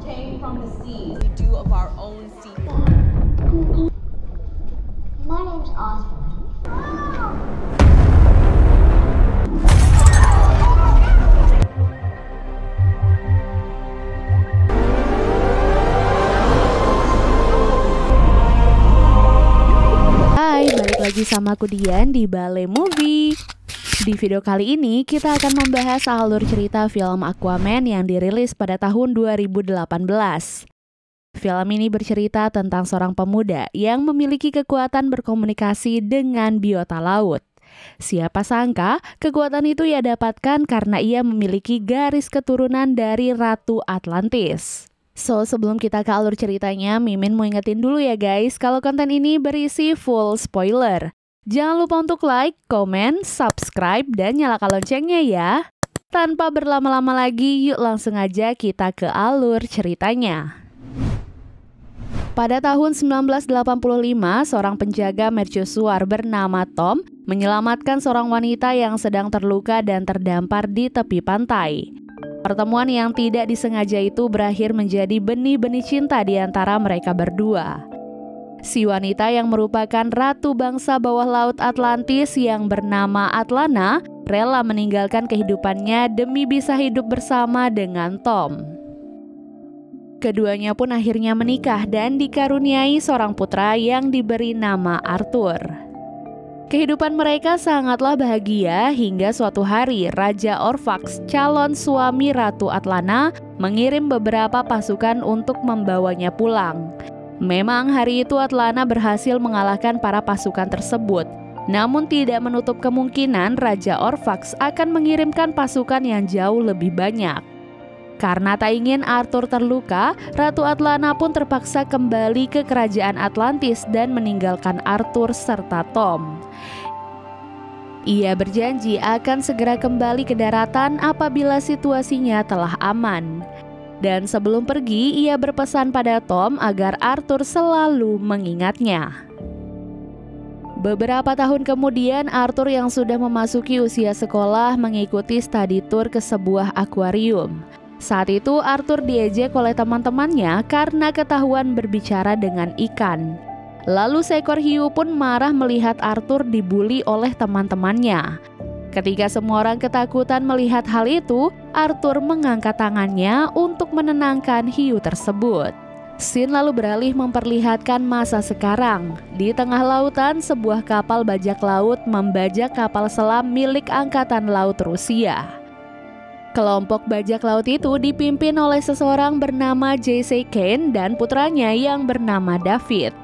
obtained from the seas. We do of our own sea. My name's Osborne. Hai, balik lagi sama aku Dian di Bale Movie. Di video kali ini kita akan membahas alur cerita film Aquaman yang dirilis pada tahun 2018. Film ini bercerita tentang seorang pemuda yang memiliki kekuatan berkomunikasi dengan biota laut. Siapa sangka kekuatan itu ia dapatkan karena ia memiliki garis keturunan dari Ratu Atlantis. So, sebelum kita ke alur ceritanya, Mimin mau ingetin dulu ya guys, kalau konten ini berisi full spoiler. Jangan lupa untuk like, komen, subscribe, dan nyalakan loncengnya ya. Tanpa berlama-lama lagi, yuk langsung aja kita ke alur ceritanya. Pada tahun 1985, seorang penjaga mercusuar bernama Tom menyelamatkan seorang wanita yang sedang terluka dan terdampar di tepi pantai. Pertemuan yang tidak disengaja itu berakhir menjadi benih-benih cinta di antara mereka berdua. Si wanita yang merupakan ratu bangsa bawah laut Atlantis yang bernama Atlana rela meninggalkan kehidupannya demi bisa hidup bersama dengan Tom. Keduanya pun akhirnya menikah dan dikaruniai seorang putra yang diberi nama Arthur. Kehidupan mereka sangatlah bahagia hingga suatu hari Raja Orphax, calon suami Ratu Atlana, mengirim beberapa pasukan untuk membawanya pulang. Memang hari itu Atlana berhasil mengalahkan para pasukan tersebut, namun tidak menutup kemungkinan Raja Orphax akan mengirimkan pasukan yang jauh lebih banyak. Karena tak ingin Arthur terluka, Ratu Atlana pun terpaksa kembali ke kerajaan Atlantis dan meninggalkan Arthur serta Tom. Ia berjanji akan segera kembali ke daratan apabila situasinya telah aman. Dan sebelum pergi, ia berpesan pada Tom agar Arthur selalu mengingatnya. Beberapa tahun kemudian, Arthur yang sudah memasuki usia sekolah mengikuti study tour ke sebuah akuarium. Saat itu Arthur diejek oleh teman-temannya karena ketahuan berbicara dengan ikan. Lalu seekor hiu pun marah melihat Arthur dibully oleh teman-temannya. Ketika semua orang ketakutan melihat hal itu, Arthur mengangkat tangannya untuk menenangkan hiu tersebut. Scene lalu beralih memperlihatkan masa sekarang. Di tengah lautan, sebuah kapal bajak laut membajak kapal selam milik Angkatan Laut Rusia. Kelompok bajak laut itu dipimpin oleh seseorang bernama J.C. Kane dan putranya yang bernama David.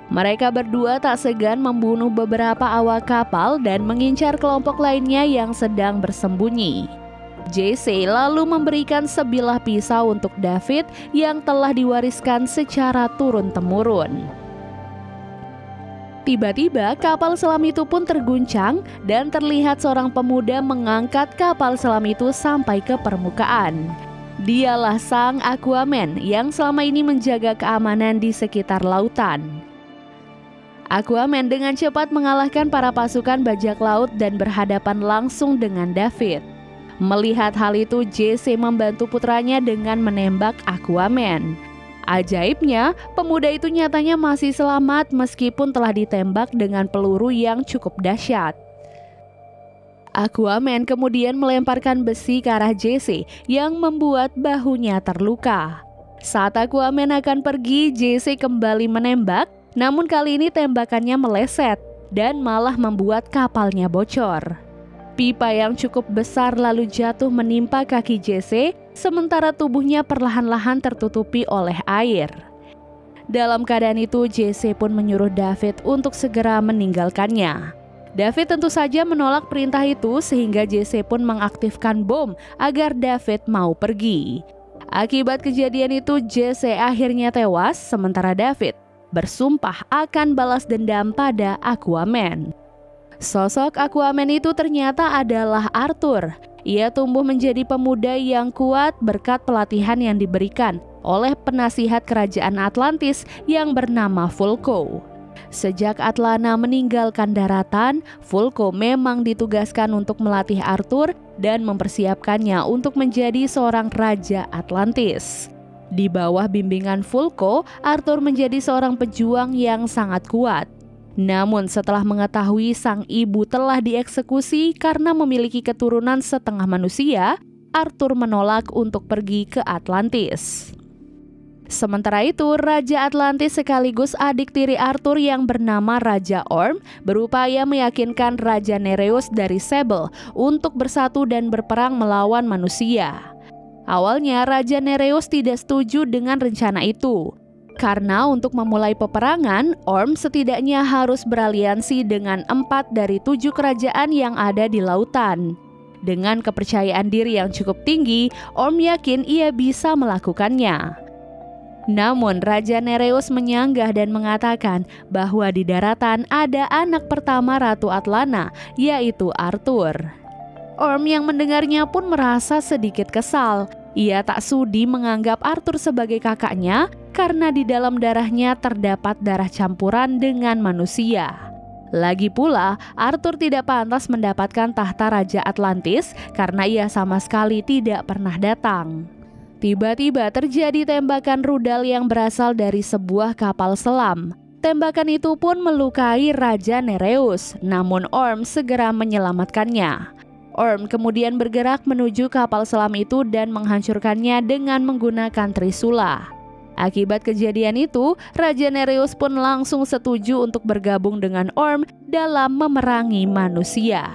Mereka berdua tak segan membunuh beberapa awak kapal dan mengincar kelompok lainnya yang sedang bersembunyi. J.C. lalu memberikan sebilah pisau untuk David yang telah diwariskan secara turun-temurun. Tiba-tiba kapal selam itu pun terguncang dan terlihat seorang pemuda mengangkat kapal selam itu sampai ke permukaan. Dialah sang Aquaman yang selama ini menjaga keamanan di sekitar lautan. Aquaman dengan cepat mengalahkan para pasukan bajak laut dan berhadapan langsung dengan David. Melihat hal itu, J.C. membantu putranya dengan menembak Aquaman. Ajaibnya, pemuda itu nyatanya masih selamat meskipun telah ditembak dengan peluru yang cukup dahsyat. Aquaman kemudian melemparkan besi ke arah J.C. yang membuat bahunya terluka. Saat Aquaman akan pergi, J.C. kembali menembak, namun kali ini tembakannya meleset dan malah membuat kapalnya bocor. Pipa yang cukup besar lalu jatuh menimpa kaki J.C., sementara tubuhnya perlahan-lahan tertutupi oleh air. Dalam keadaan itu, J.C. pun menyuruh David untuk segera meninggalkannya. David tentu saja menolak perintah itu sehingga J.C. pun mengaktifkan bom agar David mau pergi. Akibat kejadian itu, J.C. akhirnya tewas sementara David bersumpah akan balas dendam pada Aquaman. Sosok Aquaman itu ternyata adalah Arthur. Ia tumbuh menjadi pemuda yang kuat berkat pelatihan yang diberikan oleh penasihat kerajaan Atlantis yang bernama Vulko. Sejak Atlana meninggalkan daratan, Vulko memang ditugaskan untuk melatih Arthur dan mempersiapkannya untuk menjadi seorang raja Atlantis. Di bawah bimbingan Vulko, Arthur menjadi seorang pejuang yang sangat kuat. Namun setelah mengetahui sang ibu telah dieksekusi karena memiliki keturunan setengah manusia, Arthur menolak untuk pergi ke Atlantis. Sementara itu, Raja Atlantis sekaligus adik tiri Arthur yang bernama Raja Orm berupaya meyakinkan Raja Nereus dari Sebel untuk bersatu dan berperang melawan manusia. Awalnya Raja Nereus tidak setuju dengan rencana itu. Karena untuk memulai peperangan, Orm setidaknya harus beraliansi dengan 4 dari 7 kerajaan yang ada di lautan. Dengan kepercayaan diri yang cukup tinggi, Orm yakin ia bisa melakukannya. Namun Raja Nereus menyanggah dan mengatakan bahwa di daratan ada anak pertama Ratu Atlana, yaitu Arthur. Orm yang mendengarnya pun merasa sedikit kesal. Ia tak sudi menganggap Arthur sebagai kakaknya karena di dalam darahnya terdapat darah campuran dengan manusia. Lagi pula, Arthur tidak pantas mendapatkan tahta Raja Atlantis karena ia sama sekali tidak pernah datang. Tiba-tiba terjadi tembakan rudal yang berasal dari sebuah kapal selam. Tembakan itu pun melukai Raja Nereus, namun Orm segera menyelamatkannya. Orm kemudian bergerak menuju kapal selam itu dan menghancurkannya dengan menggunakan trisula. Akibat kejadian itu, Raja Nereus pun langsung setuju untuk bergabung dengan Orm dalam memerangi manusia.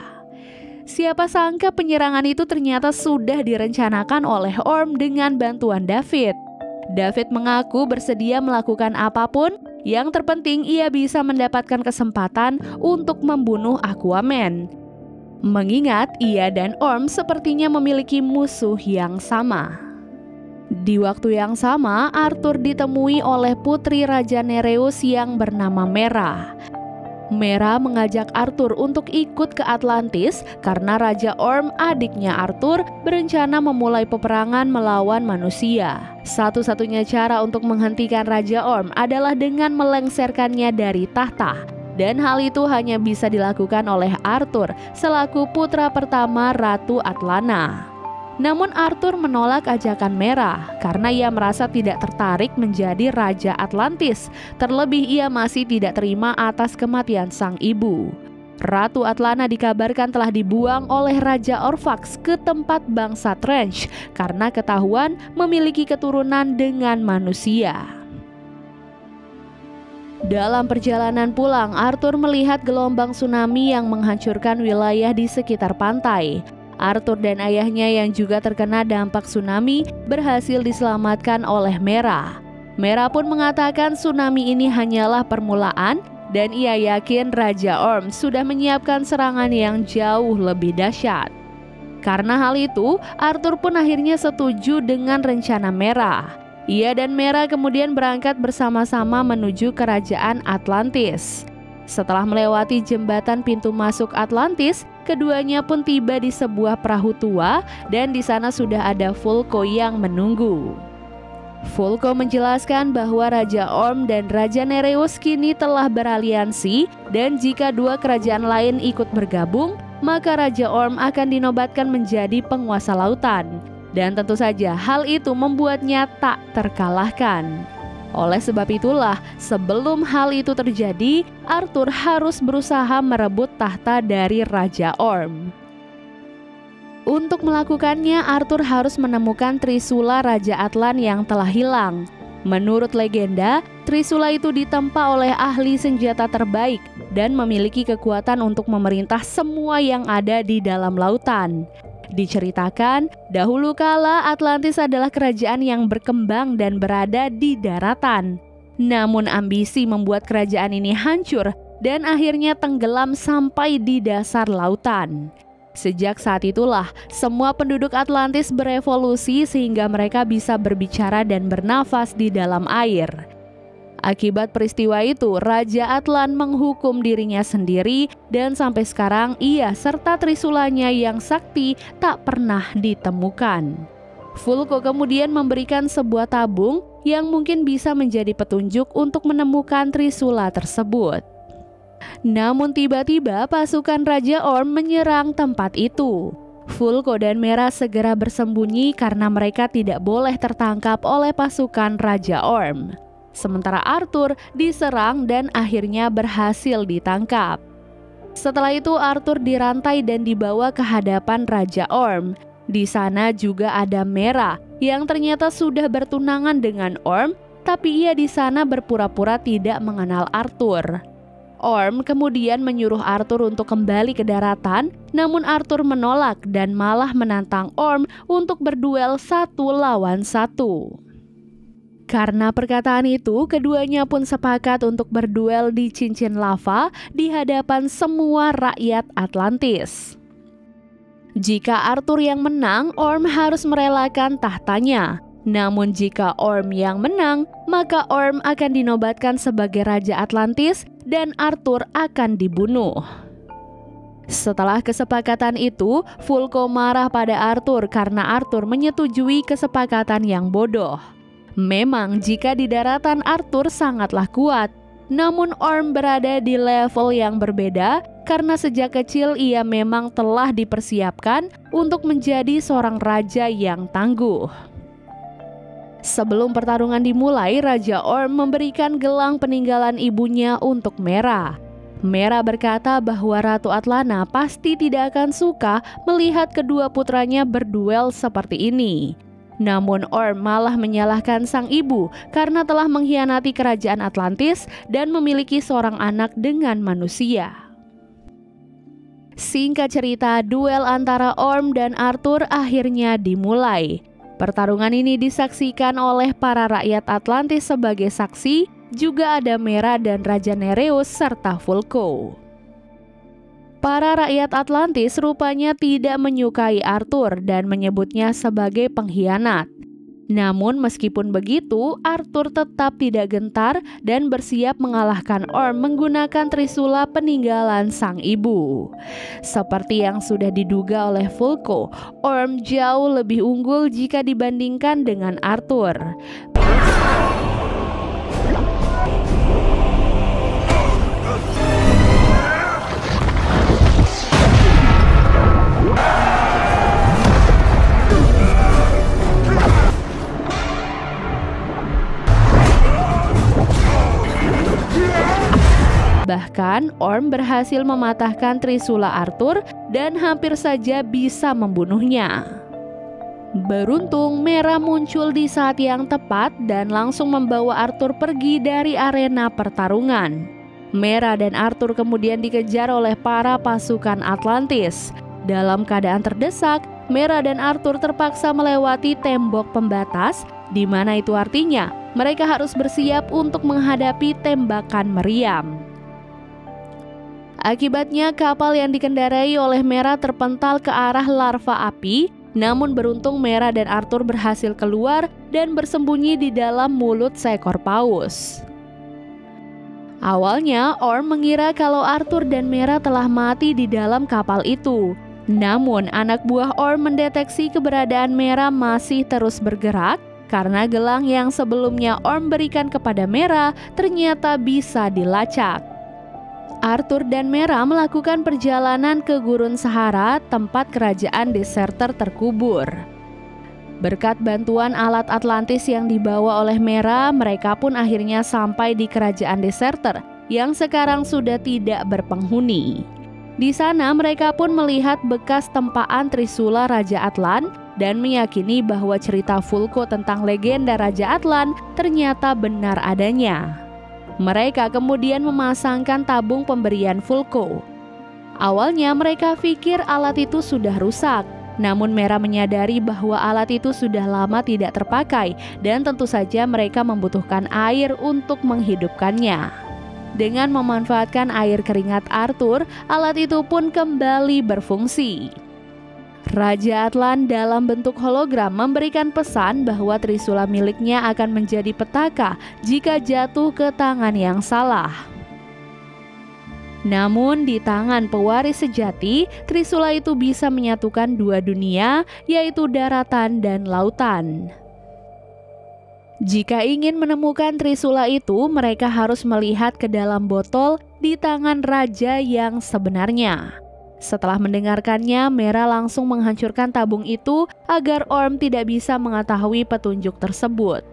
Siapa sangka penyerangan itu ternyata sudah direncanakan oleh Orm dengan bantuan David. David mengaku bersedia melakukan apapun, yang terpenting ia bisa mendapatkan kesempatan untuk membunuh Aquaman. Mengingat ia dan Orm sepertinya memiliki musuh yang sama. Di waktu yang sama, Arthur ditemui oleh putri Raja Nereus yang bernama Mera. Mera mengajak Arthur untuk ikut ke Atlantis karena Raja Orm, adiknya Arthur, berencana memulai peperangan melawan manusia. Satu-satunya cara untuk menghentikan Raja Orm adalah dengan melengsarkannya dari tahta. Dan hal itu hanya bisa dilakukan oleh Arthur selaku putra pertama Ratu Atlana. Namun Arthur menolak ajakan Mera karena ia merasa tidak tertarik menjadi Raja Atlantis. Terlebih ia masih tidak terima atas kematian sang ibu. Ratu Atlana dikabarkan telah dibuang oleh Raja Orfax ke tempat bangsa Trench karena ketahuan memiliki keturunan dengan manusia. Dalam perjalanan pulang, Arthur melihat gelombang tsunami yang menghancurkan wilayah di sekitar pantai. Arthur dan ayahnya yang juga terkena dampak tsunami berhasil diselamatkan oleh Mera. Mera pun mengatakan tsunami ini hanyalah permulaan dan ia yakin Raja Orm sudah menyiapkan serangan yang jauh lebih dahsyat. Karena hal itu, Arthur pun akhirnya setuju dengan rencana Mera. Ia dan Mera kemudian berangkat bersama-sama menuju kerajaan Atlantis. Setelah melewati jembatan pintu masuk Atlantis, keduanya pun tiba di sebuah perahu tua dan di sana sudah ada Vulko yang menunggu. Vulko menjelaskan bahwa Raja Orm dan Raja Nereus kini telah beraliansi dan jika dua kerajaan lain ikut bergabung, maka Raja Orm akan dinobatkan menjadi penguasa lautan. Dan tentu saja hal itu membuatnya tak terkalahkan. Oleh sebab itulah, sebelum hal itu terjadi, Arthur harus berusaha merebut tahta dari Raja Orm. Untuk melakukannya, Arthur harus menemukan trisula Raja Atlan yang telah hilang. Menurut legenda, trisula itu ditempa oleh ahli senjata terbaik dan memiliki kekuatan untuk memerintah semua yang ada di dalam lautan. Diceritakan, dahulu kala Atlantis adalah kerajaan yang berkembang dan berada di daratan. Namun ambisi membuat kerajaan ini hancur dan akhirnya tenggelam sampai di dasar lautan. Sejak saat itulah, semua penduduk Atlantis berevolusi sehingga mereka bisa berbicara dan bernafas di dalam air. Akibat peristiwa itu, Raja Atlan menghukum dirinya sendiri dan sampai sekarang ia serta trisulanya yang sakti tak pernah ditemukan. Vulko kemudian memberikan sebuah tabung yang mungkin bisa menjadi petunjuk untuk menemukan trisula tersebut. Namun tiba-tiba pasukan Raja Orm menyerang tempat itu. Vulko dan Mera segera bersembunyi karena mereka tidak boleh tertangkap oleh pasukan Raja Orm. Sementara Arthur diserang dan akhirnya berhasil ditangkap. Setelah itu Arthur dirantai dan dibawa ke hadapan Raja Orm. Di sana juga ada Mera yang ternyata sudah bertunangan dengan Orm, tapi ia di sana berpura-pura tidak mengenal Arthur. Orm kemudian menyuruh Arthur untuk kembali ke daratan, namun Arthur menolak dan malah menantang Orm untuk berduel 1 lawan 1. Karena perkataan itu, keduanya pun sepakat untuk berduel di cincin lava di hadapan semua rakyat Atlantis. Jika Arthur yang menang, Orm harus merelakan tahtanya. Namun jika Orm yang menang, maka Orm akan dinobatkan sebagai Raja Atlantis dan Arthur akan dibunuh. Setelah kesepakatan itu, Vulko marah pada Arthur karena Arthur menyetujui kesepakatan yang bodoh. Memang jika di daratan Arthur sangatlah kuat, namun Orm berada di level yang berbeda karena sejak kecil ia memang telah dipersiapkan untuk menjadi seorang raja yang tangguh. Sebelum pertarungan dimulai, Raja Orm memberikan gelang peninggalan ibunya untuk Mera. Mera berkata bahwa Ratu Atlana pasti tidak akan suka melihat kedua putranya berduel seperti ini. Namun Orm malah menyalahkan sang ibu karena telah mengkhianati kerajaan Atlantis dan memiliki seorang anak dengan manusia. Singkat cerita, duel antara Orm dan Arthur akhirnya dimulai. Pertarungan ini disaksikan oleh para rakyat Atlantis sebagai saksi, juga ada Mera dan Raja Nereus serta Vulko. Para rakyat Atlantis rupanya tidak menyukai Arthur dan menyebutnya sebagai pengkhianat. Namun meskipun begitu, Arthur tetap tidak gentar dan bersiap mengalahkan Orm menggunakan trisula peninggalan sang ibu. Seperti yang sudah diduga oleh Vulko, Orm jauh lebih unggul jika dibandingkan dengan Arthur. Bahkan Orm berhasil mematahkan trisula Arthur dan hampir saja bisa membunuhnya. Beruntung Mera muncul di saat yang tepat dan langsung membawa Arthur pergi dari arena pertarungan. Mera dan Arthur kemudian dikejar oleh para pasukan Atlantis. Dalam keadaan terdesak, Mera dan Arthur terpaksa melewati tembok pembatas, di mana itu artinya mereka harus bersiap untuk menghadapi tembakan meriam. Akibatnya kapal yang dikendarai oleh Mera terpental ke arah larva api, namun beruntung Mera dan Arthur berhasil keluar dan bersembunyi di dalam mulut seekor paus. Awalnya Orm mengira kalau Arthur dan Mera telah mati di dalam kapal itu. Namun anak buah Orm mendeteksi keberadaan Mera masih terus bergerak karena gelang yang sebelumnya Orm berikan kepada Mera ternyata bisa dilacak. Arthur dan Mera melakukan perjalanan ke Gurun Sahara, tempat kerajaan Deserter terkubur. Berkat bantuan alat Atlantis yang dibawa oleh Mera, mereka pun akhirnya sampai di kerajaan Deserter yang sekarang sudah tidak berpenghuni. Di sana mereka pun melihat bekas tempaan trisula Raja Atlan dan meyakini bahwa cerita Vulko tentang legenda Raja Atlan ternyata benar adanya. Mereka kemudian memasangkan tabung pemberian Vulko. Awalnya mereka pikir alat itu sudah rusak, namun Mera menyadari bahwa alat itu sudah lama tidak terpakai dan tentu saja mereka membutuhkan air untuk menghidupkannya. Dengan memanfaatkan air keringat Arthur, alat itu pun kembali berfungsi. Raja Atlan dalam bentuk hologram memberikan pesan bahwa trisula miliknya akan menjadi petaka jika jatuh ke tangan yang salah. Namun di tangan pewaris sejati, trisula itu bisa menyatukan dua dunia, yaitu daratan dan lautan. Jika ingin menemukan trisula itu, mereka harus melihat ke dalam botol di tangan raja yang sebenarnya. Setelah mendengarkannya, Mera langsung menghancurkan tabung itu agar Orm tidak bisa mengetahui petunjuk tersebut.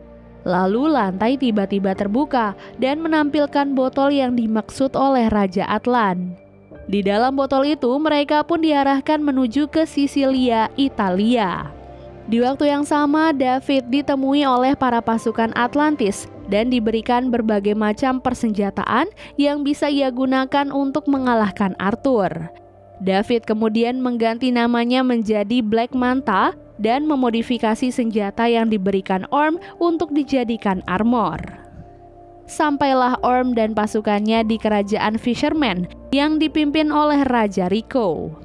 Lalu lantai tiba-tiba terbuka dan menampilkan botol yang dimaksud oleh Raja Atlan. Di dalam botol itu, mereka pun diarahkan menuju ke Sisilia, Italia. Di waktu yang sama, David ditemui oleh para pasukan Atlantis dan diberikan berbagai macam persenjataan yang bisa ia gunakan untuk mengalahkan Arthur. David kemudian mengganti namanya menjadi Black Manta dan memodifikasi senjata yang diberikan Orm untuk dijadikan armor. Sampailah Orm dan pasukannya di kerajaan Fisherman yang dipimpin oleh Raja Rico.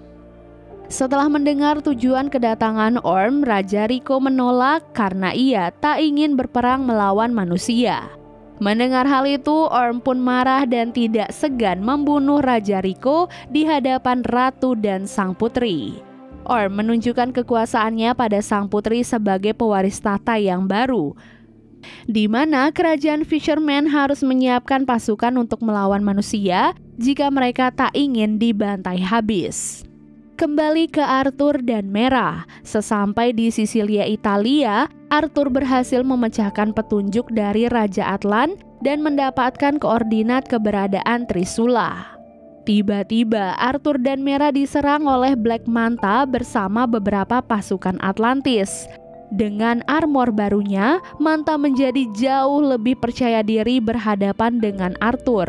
Setelah mendengar tujuan kedatangan Orm, Raja Rico menolak karena ia tak ingin berperang melawan manusia. Mendengar hal itu, Orm pun marah dan tidak segan membunuh Raja Rico di hadapan Ratu dan Sang Putri. Orm menunjukkan kekuasaannya pada Sang Putri sebagai pewaris tahta yang baru, di mana kerajaan Fisherman harus menyiapkan pasukan untuk melawan manusia jika mereka tak ingin dibantai habis. Kembali ke Arthur dan Mera. Sesampai di Sisilia, Italia, Arthur berhasil memecahkan petunjuk dari Raja Atlan dan mendapatkan koordinat keberadaan Trisula. Tiba-tiba Arthur dan Mera diserang oleh Black Manta bersama beberapa pasukan Atlantis. Dengan armor barunya, Manta menjadi jauh lebih percaya diri berhadapan dengan Arthur.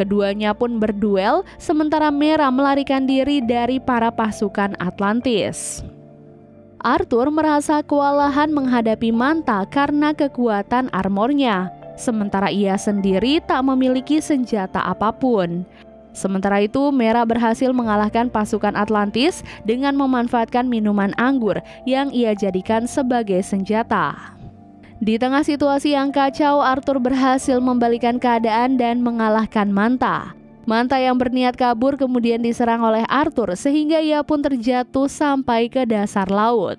Keduanya pun berduel, sementara Mera melarikan diri dari para pasukan Atlantis. Arthur merasa kewalahan menghadapi Manta karena kekuatan armornya, sementara ia sendiri tak memiliki senjata apapun. Sementara itu, Mera berhasil mengalahkan pasukan Atlantis dengan memanfaatkan minuman anggur yang ia jadikan sebagai senjata. Di tengah situasi yang kacau, Arthur berhasil membalikan keadaan dan mengalahkan Manta. Manta yang berniat kabur kemudian diserang oleh Arthur sehingga ia pun terjatuh sampai ke dasar laut.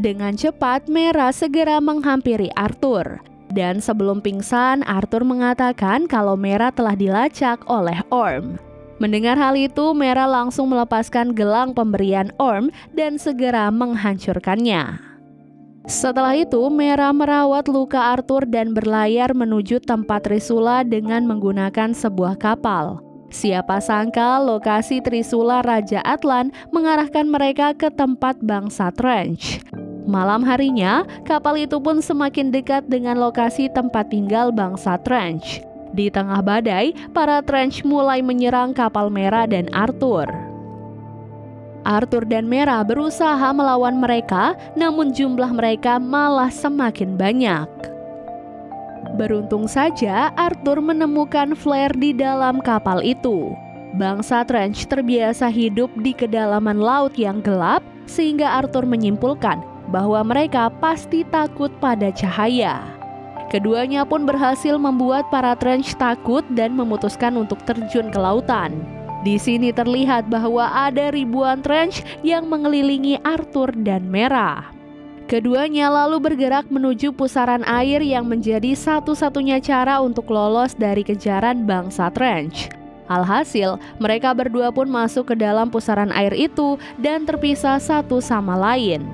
Dengan cepat, Mera segera menghampiri Arthur. Dan sebelum pingsan, Arthur mengatakan kalau Mera telah dilacak oleh Orm. Mendengar hal itu, Mera langsung melepaskan gelang pemberian Orm dan segera menghancurkannya. Setelah itu, Mera merawat luka Arthur dan berlayar menuju tempat Trisula dengan menggunakan sebuah kapal. Siapa sangka lokasi Trisula Raja Atlan mengarahkan mereka ke tempat bangsa Trench. Malam harinya, kapal itu pun semakin dekat dengan lokasi tempat tinggal bangsa Trench. Di tengah badai, para Trench mulai menyerang kapal Mera dan Arthur. Arthur dan Mera berusaha melawan mereka, namun jumlah mereka malah semakin banyak. Beruntung saja Arthur menemukan flare di dalam kapal itu. Bangsa Trench terbiasa hidup di kedalaman laut yang gelap, sehingga Arthur menyimpulkan bahwa mereka pasti takut pada cahaya. Keduanya pun berhasil membuat para Trench takut dan memutuskan untuk terjun ke lautan. Di sini terlihat bahwa ada ribuan Trench yang mengelilingi Arthur dan Mera. Keduanya lalu bergerak menuju pusaran air yang menjadi satu-satunya cara untuk lolos dari kejaran bangsa Trench. Alhasil, mereka berdua pun masuk ke dalam pusaran air itu dan terpisah satu sama lain.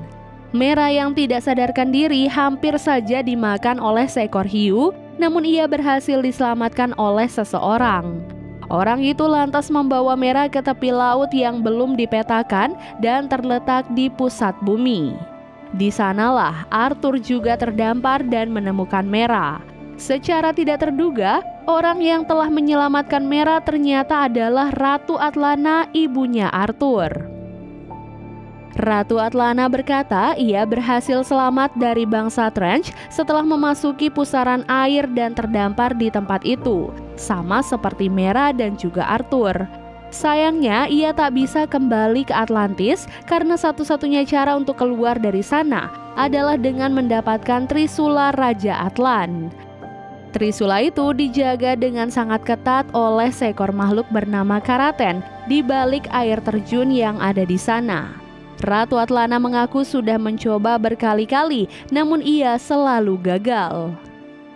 Mera yang tidak sadarkan diri hampir saja dimakan oleh seekor hiu, namun ia berhasil diselamatkan oleh seseorang. Orang itu lantas membawa Mera ke tepi laut yang belum dipetakan dan terletak di pusat bumi. Di sanalah Arthur juga terdampar dan menemukan Mera. Secara tidak terduga, orang yang telah menyelamatkan Mera ternyata adalah Ratu Atlana, ibunya Arthur. Ratu Atlana berkata ia berhasil selamat dari bangsa Trench setelah memasuki pusaran air dan terdampar di tempat itu, sama seperti Mera dan juga Arthur. Sayangnya ia tak bisa kembali ke Atlantis karena satu-satunya cara untuk keluar dari sana adalah dengan mendapatkan Trisula Raja Atlan. Trisula itu dijaga dengan sangat ketat oleh seekor makhluk bernama Karaten di balik air terjun yang ada di sana. Ratu Atlana mengaku sudah mencoba berkali-kali, namun ia selalu gagal.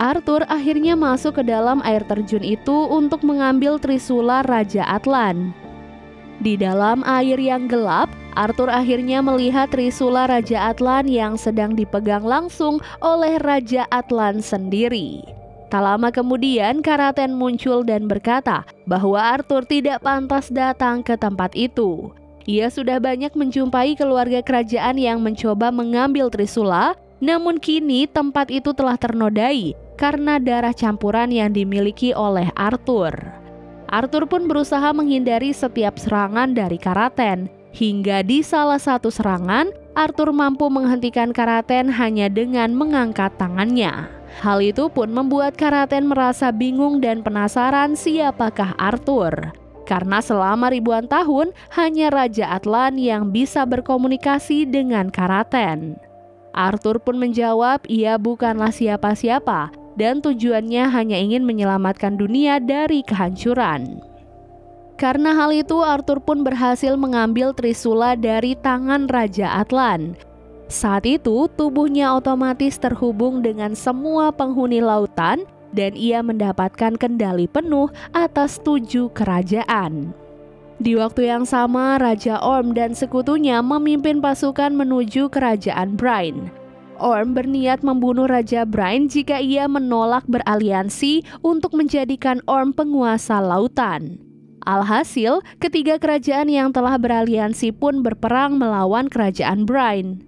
Arthur akhirnya masuk ke dalam air terjun itu untuk mengambil Trisula Raja Atlan. Di dalam air yang gelap, Arthur akhirnya melihat Trisula Raja Atlan yang sedang dipegang langsung oleh Raja Atlan sendiri. Tak lama kemudian, Karaten muncul dan berkata bahwa Arthur tidak pantas datang ke tempat itu. Ia sudah banyak menjumpai keluarga kerajaan yang mencoba mengambil Trisula, namun kini tempat itu telah ternodai karena darah campuran yang dimiliki oleh Arthur. Arthur pun berusaha menghindari setiap serangan dari Karaten. Hingga di salah satu serangan, Arthur mampu menghentikan Karaten hanya dengan mengangkat tangannya. Hal itu pun membuat Karaten merasa bingung dan penasaran siapakah Arthur. Karena selama ribuan tahun, hanya Raja Atlan yang bisa berkomunikasi dengan Karaten. Arthur pun menjawab ia bukanlah siapa-siapa dan tujuannya hanya ingin menyelamatkan dunia dari kehancuran. Karena hal itu, Arthur pun berhasil mengambil Trisula dari tangan Raja Atlan. Saat itu, tubuhnya otomatis terhubung dengan semua penghuni lautan dan ia mendapatkan kendali penuh atas 7 kerajaan. Di waktu yang sama, Raja Orm dan sekutunya memimpin pasukan menuju kerajaan Brine. Orm berniat membunuh Raja Brine jika ia menolak beraliansi untuk menjadikan Orm penguasa lautan. Alhasil, ketiga kerajaan yang telah beraliansi pun berperang melawan kerajaan Brine.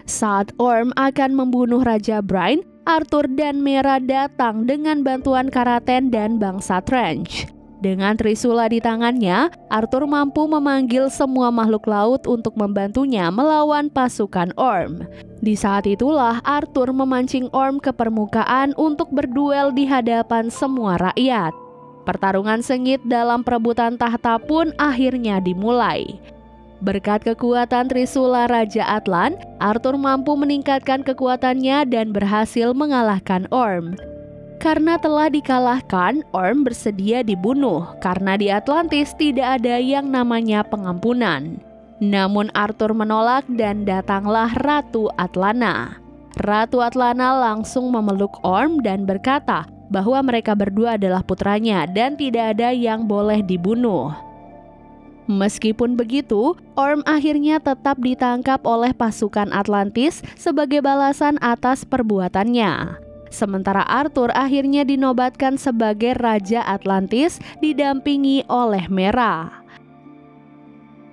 Saat Orm akan membunuh Raja Brine, Arthur dan Mera datang dengan bantuan Karaten dan bangsa Trench. Dengan Trisula di tangannya, Arthur mampu memanggil semua makhluk laut untuk membantunya melawan pasukan Orm. Di saat itulah Arthur memancing Orm ke permukaan untuk berduel di hadapan semua rakyat. Pertarungan sengit dalam perebutan tahta pun akhirnya dimulai. Berkat kekuatan Trisula Raja Atlan, Arthur mampu meningkatkan kekuatannya dan berhasil mengalahkan Orm. Karena telah dikalahkan, Orm bersedia dibunuh karena di Atlantis tidak ada yang namanya pengampunan. Namun Arthur menolak dan datanglah Ratu Atlana. Ratu Atlana langsung memeluk Orm dan berkata bahwa mereka berdua adalah putranya dan tidak ada yang boleh dibunuh. Meskipun begitu, Orm akhirnya tetap ditangkap oleh pasukan Atlantis sebagai balasan atas perbuatannya. Sementara Arthur akhirnya dinobatkan sebagai Raja Atlantis didampingi oleh Mera.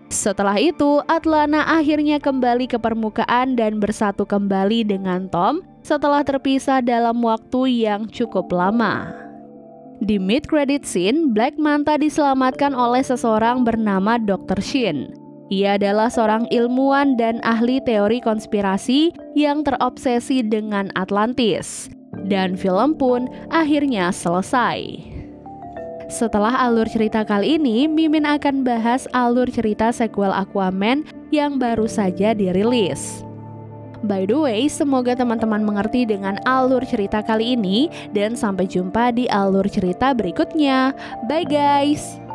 Setelah itu, Atlana akhirnya kembali ke permukaan dan bersatu kembali dengan Tom setelah terpisah dalam waktu yang cukup lama. Di mid-credit scene, Black Manta diselamatkan oleh seseorang bernama Dr. Shin. Ia adalah seorang ilmuwan dan ahli teori konspirasi yang terobsesi dengan Atlantis. Dan film pun akhirnya selesai. Setelah alur cerita kali ini, Mimin akan bahas alur cerita sequel Aquaman yang baru saja dirilis. By the way, semoga teman-teman mengerti dengan alur cerita kali ini dan sampai jumpa di alur cerita berikutnya. Bye guys!